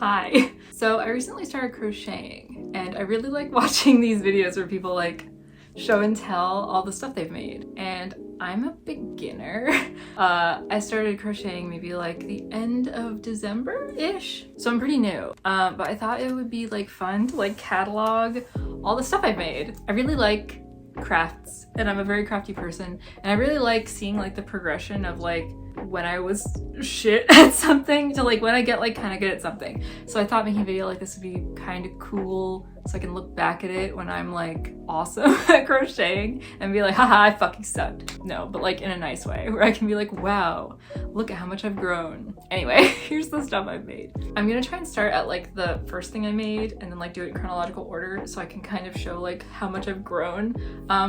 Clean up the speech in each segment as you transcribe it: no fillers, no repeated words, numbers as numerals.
Hi. So I recently started crocheting and I really like watching these videos where people like show and tell all the stuff they've made, and I'm a beginner. I started crocheting maybe like the end of December-ish, so I'm pretty new. But I thought it would be like fun to like catalog all the stuff I've made. I really like crafts and I'm a very crafty person, and I really like seeing like the progression of like when I was shit at something to like when I get like kind of good at something. So I thought making a video like this would be kind of cool so I can look back at it when I'm like awesome at crocheting and be like, haha, I fucking sucked. No, but like in a nice way where I can be like, wow, look at how much I've grown. Anyway, here's the stuff I've made. I'm gonna try and start at like the first thing I made and then like do it in chronological order so I can kind of show like how much I've grown,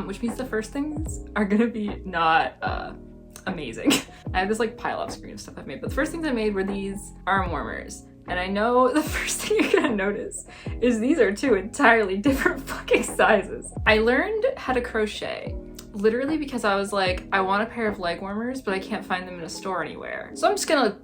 which means the first things are gonna be not amazing. I have this like pile up screen of stuff I've made, but the first things I made were these arm warmers. And I know the first thing you're gonna notice is these are two entirely different fucking sizes. I learned how to crochet literally because I was like, I want a pair of leg warmers, but I can't find them in a store anywhere. So I'm just gonna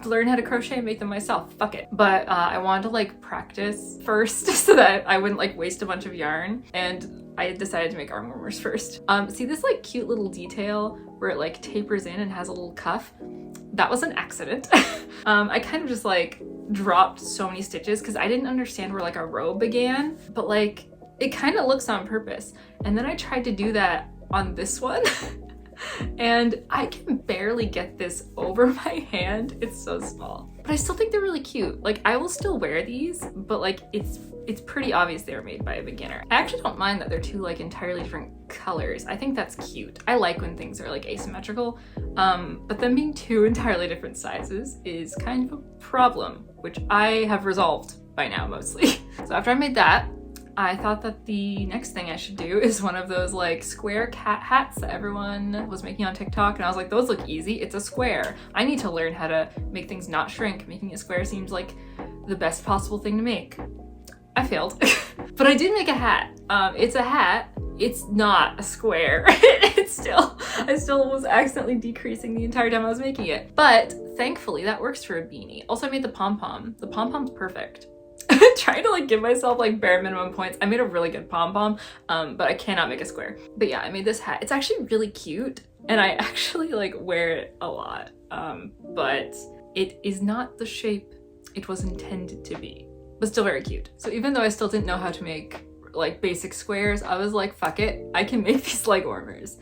learn how to crochet and make them myself, fuck it. But I wanted to like practice first so that I wouldn't like waste a bunch of yarn, and I decided to make arm warmers first. See this like cute little detail where it like tapers in and has a little cuff? That was an accident. I kind of just like dropped so many stitches because I didn't understand where like a row began, but like it kind of looks on purpose. And then I tried to do that on this one and I can barely get this over my hand. It's so small, but I still think they're really cute. Like I will still wear these, but like it's pretty obvious they were made by a beginner. I actually don't mind that they're two like entirely different colors. I think that's cute. I like when things are like asymmetrical, but them being two entirely different sizes is kind of a problem, which I have resolved by now mostly. So after I made that, I thought that the next thing I should do is one of those like square cat hats that everyone was making on TikTok, and I was like, those look easy, it's a square. I need to learn how to make things not shrink. Making a square seems like the best possible thing to make. I failed, but I did make a hat. It's a hat, it's not a square. I still was accidentally decreasing the entire time I was making it, but thankfully that works for a beanie. Also I made the pom-pom. The pom-pom's perfect. Trying to like give myself like bare minimum points. I made a really good pom-pom, but I cannot make a square. But yeah, I made this hat. It's actually really cute and I actually like wear it a lot, but it is not the shape it was intended to be, but still very cute. So even though I still didn't know how to make like basic squares, I was like, fuck it, I can make these leg warmers.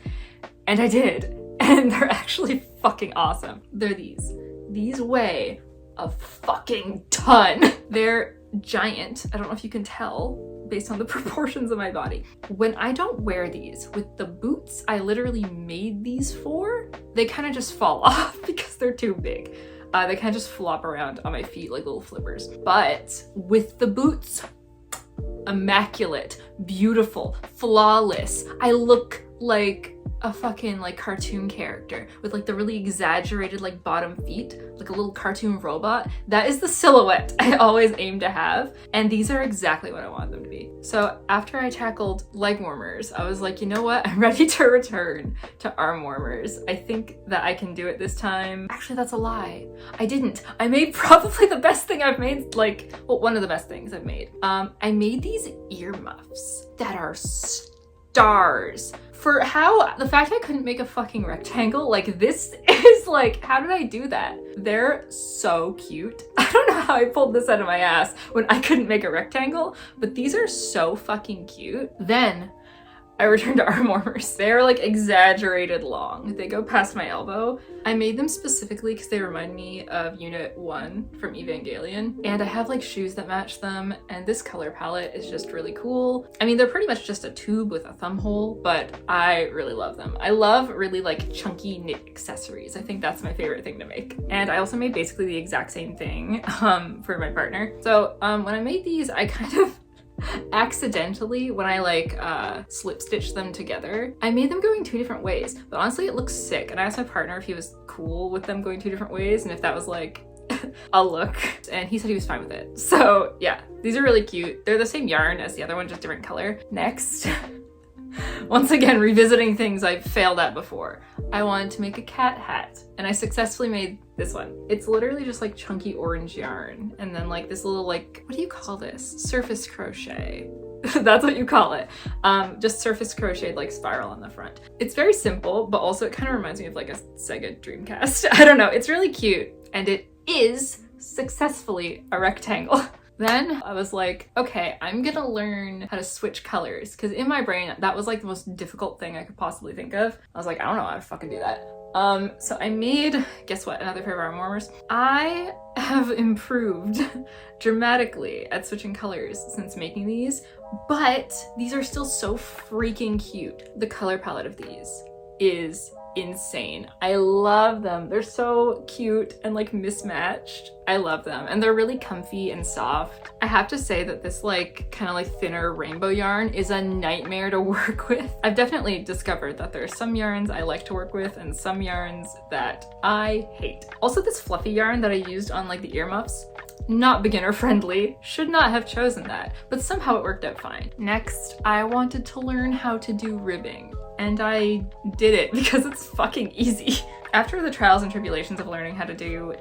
And I did, and they're actually fucking awesome. They're these weigh a fucking ton. They're giant. I don't know if you can tell based on the proportions of my body. When I don't wear these, with the boots I literally made these for, they kind of just fall off because they're too big. They kind of just flop around on my feet like little flippers. But with the boots, immaculate, beautiful, flawless. I look like a fucking like cartoon character with like the really exaggerated like bottom feet, like a little cartoon robot. That is the silhouette I always aim to have, and these are exactly what I want them to be. So after I tackled leg warmers, I was like, you know what, I'm ready to return to arm warmers. I think that I can do it this time. Actually, that's a lie. I didn't. I made probably the best thing I've made, like, well, one of the best things I've made. I made these earmuffs that are stars. For how, the fact I couldn't make a fucking rectangle, like this is like, how did I do that? They're so cute. I don't know how I pulled this out of my ass when I couldn't make a rectangle, but these are so fucking cute. Then I returned to arm warmers. They're like exaggerated long. They go past my elbow. I made them specifically because they remind me of Unit 1 from Evangelion. And I have like shoes that match them, and this color palette is just really cool. I mean, they're pretty much just a tube with a thumb hole, but I really love them. I love really like chunky knit accessories. I think that's my favorite thing to make. And I also made basically the exact same thing for my partner. So when I made these, I kind of accidentally, when I like slip stitched them together, I made them going two different ways, but honestly it looks sick. And I asked my partner if he was cool with them going two different ways and if that was like a look, and he said he was fine with it. So yeah, these are really cute. They're the same yarn as the other one, just different color. Next Once again, revisiting things I've failed at before. I wanted to make a cat hat, and I successfully made this one. It's literally just like chunky orange yarn, and then like this little like, what do you call this? Surface crochet. That's what you call it. Just surface crocheted like spiral on the front. It's very simple, but also it kind of reminds me of like a Sega Dreamcast. I don't know, it's really cute, and it is successfully a rectangle. Then I was like, okay, I'm gonna learn how to switch colors, because in my brain, that was like the most difficult thing I could possibly think of. I was like, I don't know how to fucking do that. So I made, guess what, another pair of arm warmers. I have improved dramatically at switching colors since making these, but these are still so freaking cute. The color palette of these is insane. I love them. They're so cute and like mismatched. I love them, and they're really comfy and soft. I have to say that this like kind of like thinner rainbow yarn is a nightmare to work with. I've definitely discovered that there are some yarns I like to work with and some yarns that I hate. Also, this fluffy yarn that I used on like the earmuffs, not beginner friendly, should not have chosen that, but somehow it worked out fine. Next, I wanted to learn how to do ribbing, and I did it because it's fucking easy. After the trials and tribulations of learning how to do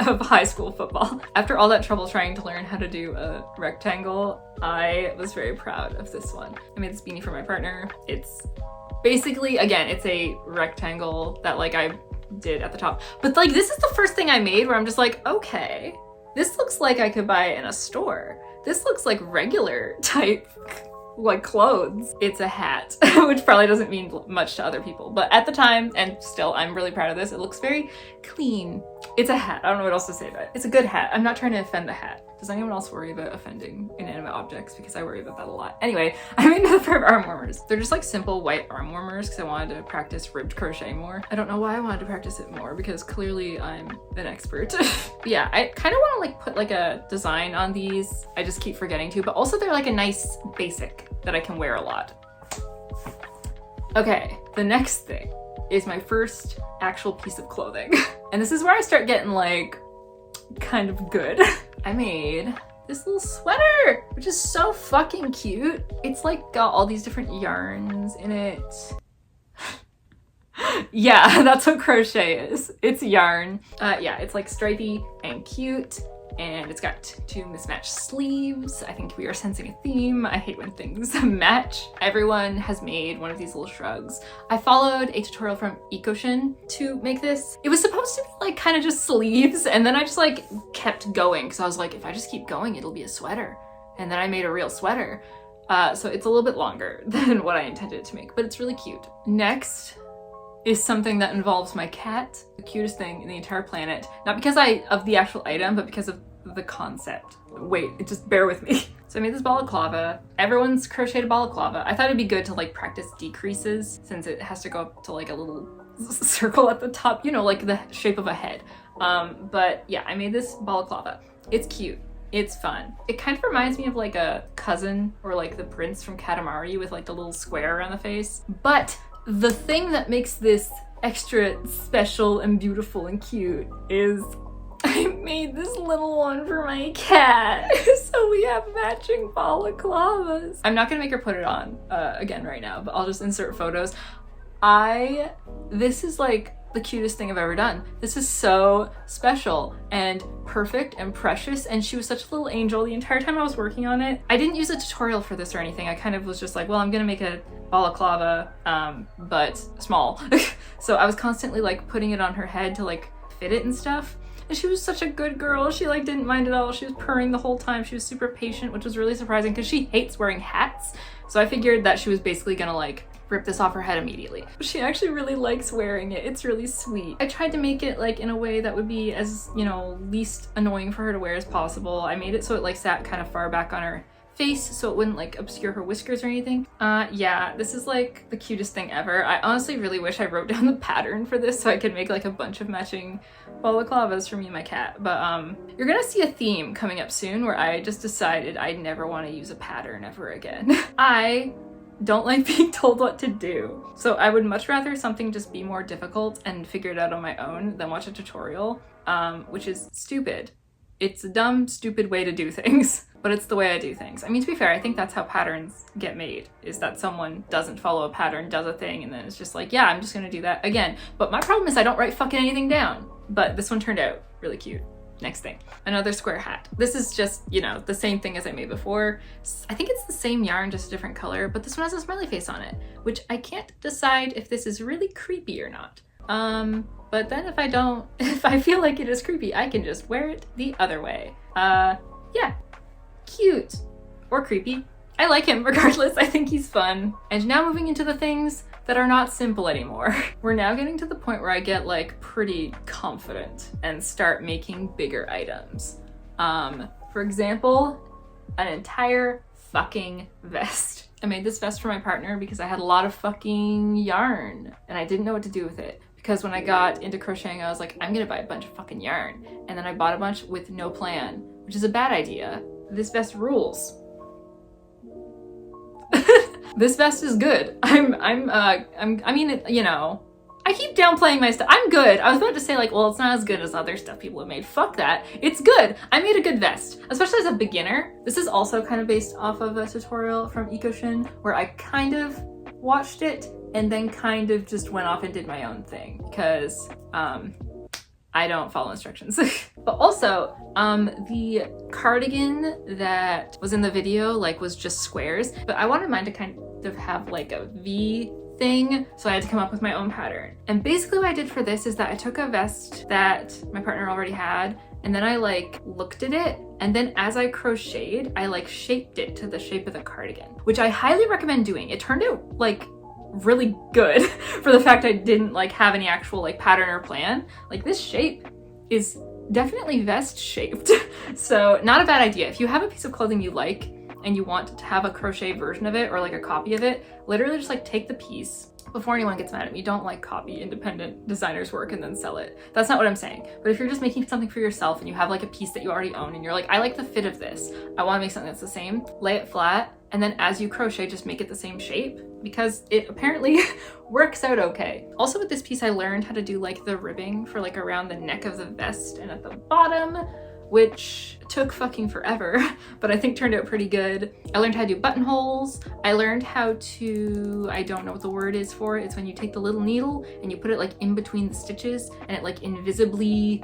of high school football, after all that trouble trying to learn how to do a rectangle, I was very proud of this one. I made this beanie for my partner. It's basically, again, it's a rectangle that like I did at the top, but like this is the first thing I made where I'm just like, okay, this looks like I could buy it in a store. This looks like regular type like clothes. It's a hat, which probably doesn't mean much to other people, but at the time, and still, I'm really proud of this. It looks very clean. It's a hat. I don't know what else to say about it. It's a good hat. I'm not trying to offend the hat. Does anyone else worry about offending inanimate objects? Because I worry about that a lot. Anyway, I made another pair of arm warmers. They're just like simple white arm warmers because I wanted to practice ribbed crochet more. I don't know why I wanted to practice it more, because clearly I'm an expert. Yeah, I kind of want to like put like a design on these. I just keep forgetting to, but also they're like a nice basic that I can wear a lot. Okay, the next thing is my first actual piece of clothing. And this is where I start getting like kind of good. I made this little sweater, which is so fucking cute. It's like got all these different yarns in it. Yeah, that's what crochet is. It's yarn. Yeah, it's like stripy and cute, and it's got two mismatched sleeves. I think we are sensing a theme. I hate when things match. Everyone has made one of these little shrugs. I followed a tutorial from Ecoshin to make this. It was supposed to be like kind of just sleeves, and then I just like kept going because I was like, if I just keep going, it'll be a sweater. And then I made a real sweater. So it's a little bit longer than what I intended it to make, but it's really cute. Next is something that involves my cat, the cutest thing in the entire planet. Not because of the actual item, but because of the concept. Wait, just bear with me. So I made this balaclava. Everyone's crocheted balaclava. I thought it'd be good to like practice decreases since it has to go up to like a little circle at the top, you know, like the shape of a head. But yeah, I made this balaclava. It's cute. It's fun. It kind of reminds me of like a cousin or like the prince from Katamari with like the little square around the face. But the thing that makes this extra special and beautiful and cute is I made this little one for my cat. So we have matching balaclavas. I'm not gonna make her put it on again right now, but I'll just insert photos. This is like the cutest thing I've ever done. This is so special and perfect and precious, and she was such a little angel the entire time I was working on it. I didn't use a tutorial for this or anything. I kind of was just like, well, I'm gonna make a balaclava, but small. So I was constantly like putting it on her head to like fit it and stuff. And she was such a good girl. She like didn't mind at all. She was purring the whole time. She was super patient, which was really surprising because she hates wearing hats. So I figured that she was basically gonna like rip this off her head immediately. But she actually really likes wearing it. It's really sweet. I tried to make it like in a way that would be as, you know, least annoying for her to wear as possible. I made it so it like sat kind of far back on her face so it wouldn't like obscure her whiskers or anything. Yeah, this is like the cutest thing ever. I honestly really wish I wrote down the pattern for this so I could make like a bunch of matching balaclavas for me and my cat. But you're gonna see a theme coming up soon where I just decided I never want to use a pattern ever again. I don't like being told what to do. So I would much rather something just be more difficult and figure it out on my own than watch a tutorial, which is stupid. It's a dumb, stupid way to do things, but it's the way I do things. I mean, to be fair, I think that's how patterns get made, is that someone doesn't follow a pattern, does a thing, and then it's just like, yeah, I'm just gonna do that again. But my problem is I don't write fucking anything down. But this one turned out really cute. Next thing, another square hat. This is just, you know, the same thing as I made before. I think it's the same yarn, just a different color, but this one has a smiley face on it, which I can't decide if this is really creepy or not. But then if I feel like it is creepy, I can just wear it the other way. Yeah, cute or creepy. I like him regardless. I think he's fun. And now moving into the things that are not simple anymore. We're now getting to the point where I get like pretty confident and start making bigger items. For example, an entire fucking vest. I made this vest for my partner because I had a lot of fucking yarn and I didn't know what to do with it. Because when I got into crocheting, I was like, I'm gonna buy a bunch of fucking yarn. And then I bought a bunch with no plan, which is a bad idea. This vest rules. This vest is good. I mean, you know, I keep downplaying my stuff. I'm good. I was about to say like, well, it's not as good as other stuff people have made. Fuck that. It's good. I made a good vest, especially as a beginner. This is also kind of based off of a tutorial from Ecoshin where I kind of watched it and then kind of just went off and did my own thing because I don't follow instructions. But also, the cardigan that was in the video like was just squares, but I wanted mine to kind of have like a V thing, so I had to come up with my own pattern. And basically what I did for this is that I took a vest that my partner already had, and then I like looked at it, and then as I crocheted, I like shaped it to the shape of the cardigan, which I highly recommend doing. It turned out like really good for the fact I didn't like have any actual like pattern or plan. Like this shape is definitely vest shaped. So not a bad idea. If you have a piece of clothing you like and you want to have a crochet version of it or like a copy of it, literally just like take the piece. Before anyone gets mad at me, don't like copy independent designers' work and then sell it. That's not what I'm saying. But if you're just making something for yourself and you have like a piece that you already own and you're like, I like the fit of this, I want to make something that's the same, lay it flat, and then as you crochet, just make it the same shape because it apparently works out okay. Also with this piece, I learned how to do like the ribbing for like around the neck of the vest and at the bottom, which took fucking forever, but I think turned out pretty good. I learned how to do buttonholes. I learned how to, I don't know what the word is for it. It's when you take the little needle and you put it like in between the stitches and it like invisibly,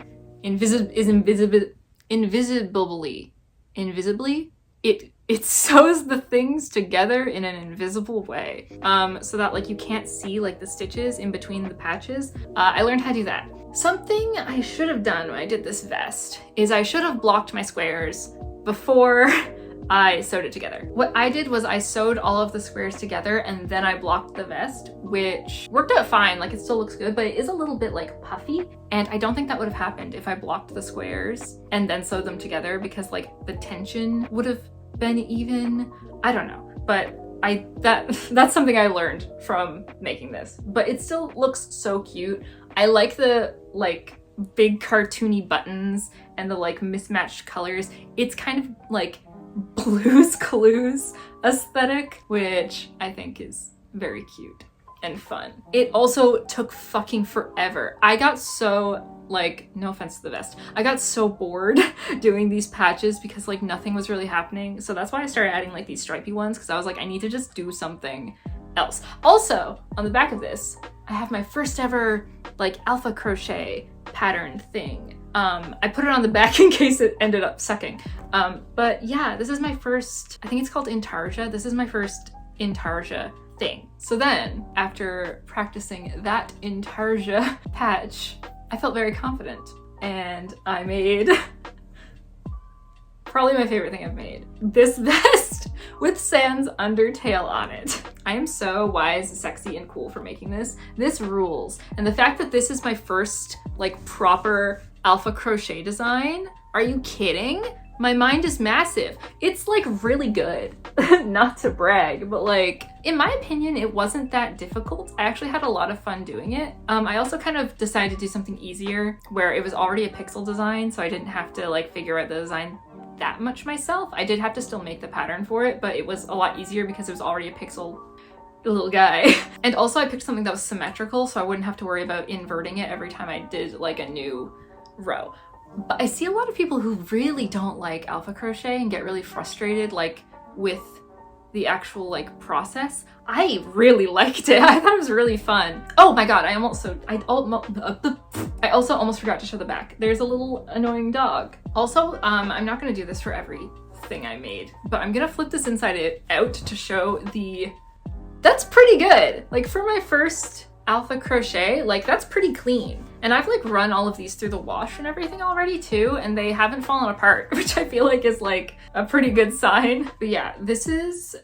it sews the things together in an invisible way. So that like you can't see like the stitches in between the patches. I learned how to do that. Something I should have done when I did this vest is I should have blocked my squares before I sewed it together. What I did was I sewed all of the squares together and then I blocked the vest, which worked out fine. Like it still looks good, but it is a little bit like puffy. And I don't think that would have happened if I blocked the squares and then sewed them together because like the tension would have been even. I don't know, but that's something I learned from making this, but it still looks so cute. I like the like big cartoony buttons and the like mismatched colors. It's kind of like Blue's Clues aesthetic, which I think is very cute and fun. It also took fucking forever. I got so like, no offense to the vest, I got so bored doing these patches because like nothing was really happening. So that's why I started adding like these stripy ones because I was like, I need to just do something else. Also, on the back of this, I have my first ever like alpha crochet pattern thing. I put it on the back in case it ended up sucking. But yeah, this is my first, I think it's called Intarsia. This is my first Intarsia thing. So then after practicing that Intarsia patch, I felt very confident and I made probably my favorite thing I've made. This vest with Sans undertail on it. I am so wise, sexy, and cool for making this. This rules. And the fact that this is my first like proper alpha crochet design, are you kidding? My mind is massive. It's like really good. Not to brag, but like, in my opinion, it wasn't that difficult. I actually had a lot of fun doing it. I also kind of decided to do something easier where it was already a pixel design, so I didn't have to like figure out the design that much myself. I did have to still make the pattern for it, but it was a lot easier because it was already a pixel little guy. And also I picked something that was symmetrical, so I wouldn't have to worry about inverting it every time I did like a new row. But I see a lot of people who really don't like alpha crochet and get really frustrated like with the actual like process. I really liked it. I thought it was really fun. Oh my god, I also almost forgot to show the back. There's a little annoying dog. Also, I'm not gonna do this for everything I made, but I'm gonna flip this inside out to show the... That's pretty good. Like for my first alpha crochet, like that's pretty clean. And I've like run all of these through the wash and everything already too, and they haven't fallen apart, which I feel like is like a pretty good sign. But yeah, this is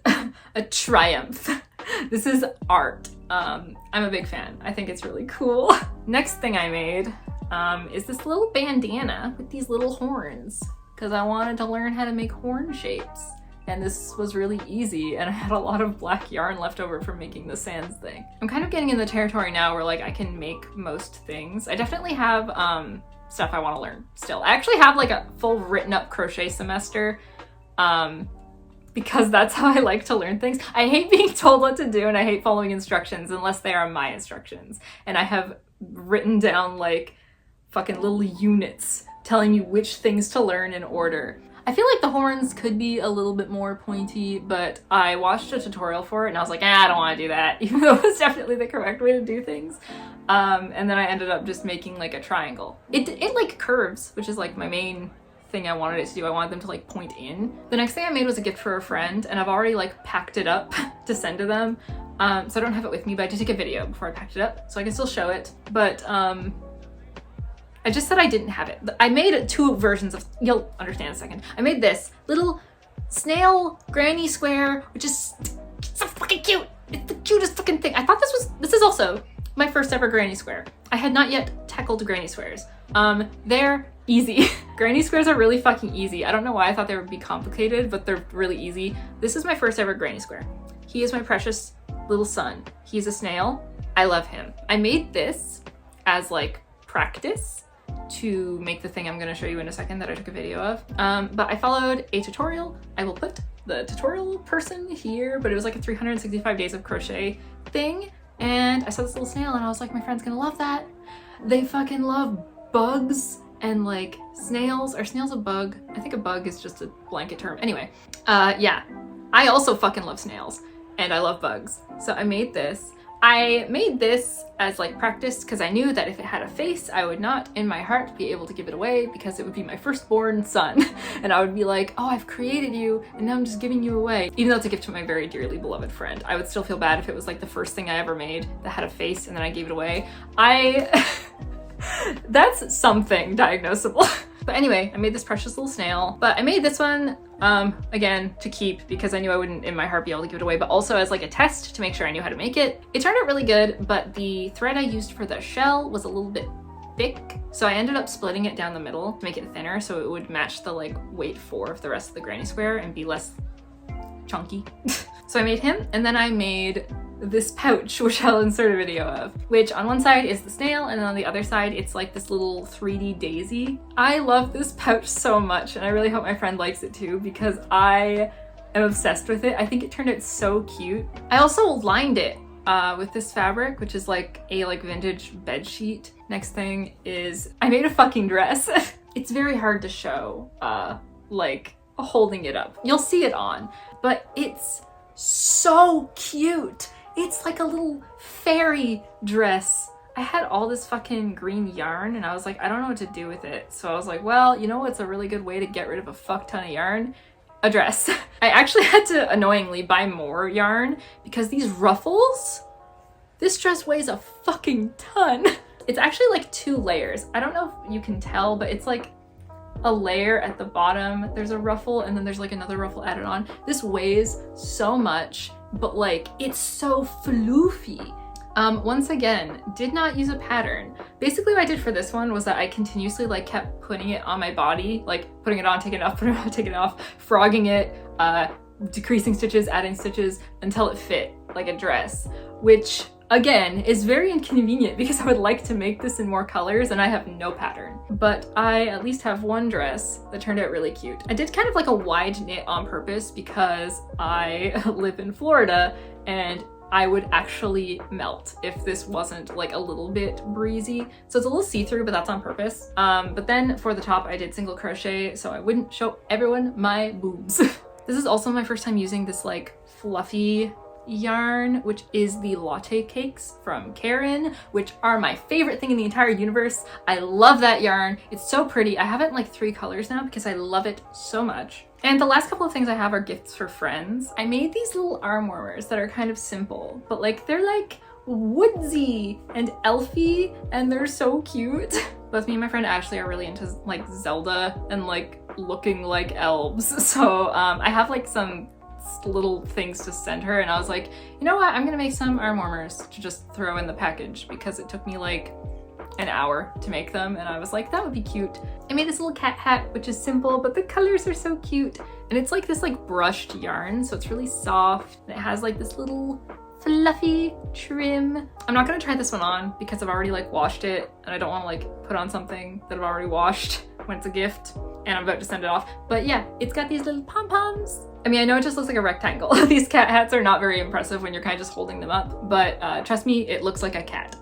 a triumph. This is art. I'm a big fan. I think it's really cool. Next thing I made is this little bandana with these little horns, because I wanted to learn how to make horn shapes. And this was really easy, and I had a lot of black yarn left over from making the sands thing. I'm kind of getting in the territory now where like I can make most things. I definitely have stuff I want to learn still. I actually have like a full written up crochet semester because that's how I like to learn things. I hate being told what to do and I hate following instructions unless they are my instructions. And I have written down like fucking little units telling me which things to learn in order. I feel like the horns could be a little bit more pointy, but I watched a tutorial for it and I was like, I don't want to do that, even though it was definitely the correct way to do things. And then I ended up just making like a triangle. It like curves, which is like my main thing I wanted it to do. I wanted them to like point in. The next thing I made was a gift for a friend, and I've already like packed it up to send to them. So I don't have it with me, but I did take a video before I packed it up, so I can still show it. But I just said I didn't have it. I made two versions of, you'll understand in a second. I made this little snail granny square, which is so fucking cute. It's the cutest fucking thing. I thought this is also my first ever granny square. I had not yet tackled granny squares. They're easy. Granny squares are really fucking easy. I don't know why I thought they would be complicated, but they're really easy. This is my first ever granny square. He is my precious little son. He's a snail. I love him. I made this as like practice to make the thing I'm going to show you in a second that I took a video of. But I followed a tutorial. I will put the tutorial person here, but it was like a 365 days of crochet thing. And I saw this little snail and I was like, my friend's gonna love that. They fucking love bugs and like snails. Are snails a bug? I think a bug is just a blanket term. Anyway, yeah, I also fucking love snails and I love bugs. So I made this. I made this as like practice because I knew that if it had a face, I would not in my heart be able to give it away because it would be my firstborn son. And I would be like, oh, I've created you and now I'm just giving you away. Even though it's a gift to my very dearly beloved friend, I would still feel bad if it was like the first thing I ever made that had a face and then I gave it away. That's something diagnosable. But anyway, I made this precious little snail, but I made this one, again, to keep because I knew I wouldn't in my heart be able to give it away, but also as like a test to make sure I knew how to make it. It turned out really good, but the thread I used for the shell was a little bit thick. So I ended up splitting it down the middle to make it thinner so it would match the like weight 4 of the rest of the granny square and be less chunky. So I made him, and then I made this pouch, which I'll insert a video of, which on one side is the snail and then on the other side it's like this little 3D daisy. I love this pouch so much and I really hope my friend likes it too because I am obsessed with it. I think it turned out so cute. I also lined it with this fabric, which is like a vintage bed sheet. Next thing is I made a fucking dress. It's very hard to show like holding it up. You'll see it on, but it's so cute. It's like a little fairy dress. I had all this fucking green yarn and I was like, I don't know what to do with it. So I was like, well, you know what's a really good way to get rid of a fuck ton of yarn? A dress. I actually had to annoyingly buy more yarn because these ruffles, this dress weighs a fucking ton. It's actually like 2 layers. I don't know if you can tell, but it's like a layer at the bottom. There's a ruffle and then there's like another ruffle added on. This weighs so much, but like it's so floofy. Once again, did not use a pattern. Basically what I did for this one was that I continuously like kept putting it on my body, like putting it on, taking it off, putting it on, taking it off, frogging it, decreasing stitches, adding stitches until it fit like a dress, which again is very inconvenient because I would like to make this in more colors and I have no pattern. But I at least have one dress that turned out really cute. I did kind of like a wide knit on purpose because I live in Florida and I would actually melt if this wasn't like a little bit breezy. So it's a little see-through, but that's on purpose. But then for the top, I did single crochet so I wouldn't show everyone my boobs. This is also my first time using this like fluffy yarn, which is the latte cakes from Karen, which are my favorite thing in the entire universe. I love that yarn. It's so pretty. I have it in like 3 colors now because I love it so much. And the last couple of things I have are gifts for friends. I made these little arm warmers that are kind of simple, but like they're like woodsy and elfy and they're so cute. Both me and my friend Ashley are really into like Zelda and like looking like elves. So I have like some little things to send her, and I was like, you know what, I'm gonna make some arm warmers to just throw in the package because it took me like an hour to make them, and I was like, that would be cute. I made this little cat hat, which is simple, but the colors are so cute, and it's like this like brushed yarn, so it's really soft, and it has like this little fluffy trim. I'm not gonna try this one on because I've already like washed it, and I don't want to like put on something that I've already washed when it's a gift and I'm about to send it off. But yeah, it's got these little pom-poms. I mean, I know it just looks like a rectangle. These cat hats are not very impressive when you're kind of just holding them up, but trust me, it looks like a cat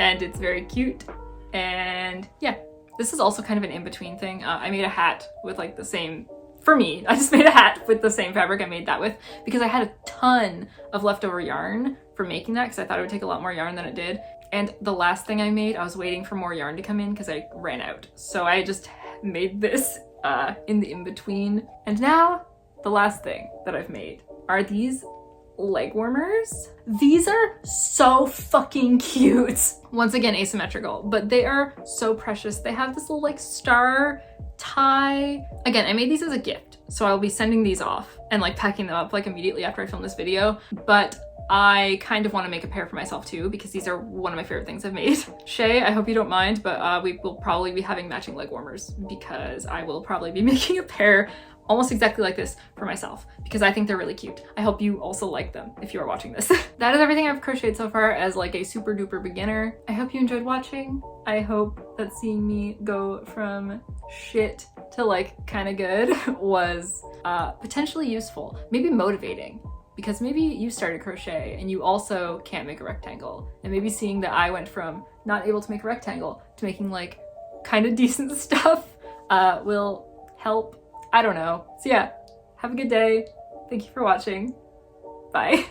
and it's very cute. And yeah, this is also kind of an in-between thing. I made a hat with like the same, for me, I just made a hat with the same fabric I made that with because I had a ton of leftover yarn for making that because I thought it would take a lot more yarn than it did. And the last thing I made, I was waiting for more yarn to come in because I ran out. So I just made this in the in-between. And now the last thing that I've made are these leg warmers. These are so fucking cute. Once again, asymmetrical, but they are so precious. They have this little like star tie. Again, I made these as a gift, so I'll be sending these off and like packing them up like immediately after I film this video, but I kind of want to make a pair for myself too because these are one of my favorite things I've made. Shay, I hope you don't mind, but we will probably be having matching leg warmers because I will probably be making a pair almost exactly like this for myself because I think they're really cute. I hope you also like them if you are watching this. That is everything I've crocheted so far as like a super duper beginner. I hope you enjoyed watching. I hope that seeing me go from shit to like kind of good was potentially useful, maybe motivating. Because maybe you started crochet and you also can't make a rectangle. And maybe seeing that I went from not able to make a rectangle to making like kind of decent stuff will help. I don't know. So yeah, have a good day. Thank you for watching. Bye.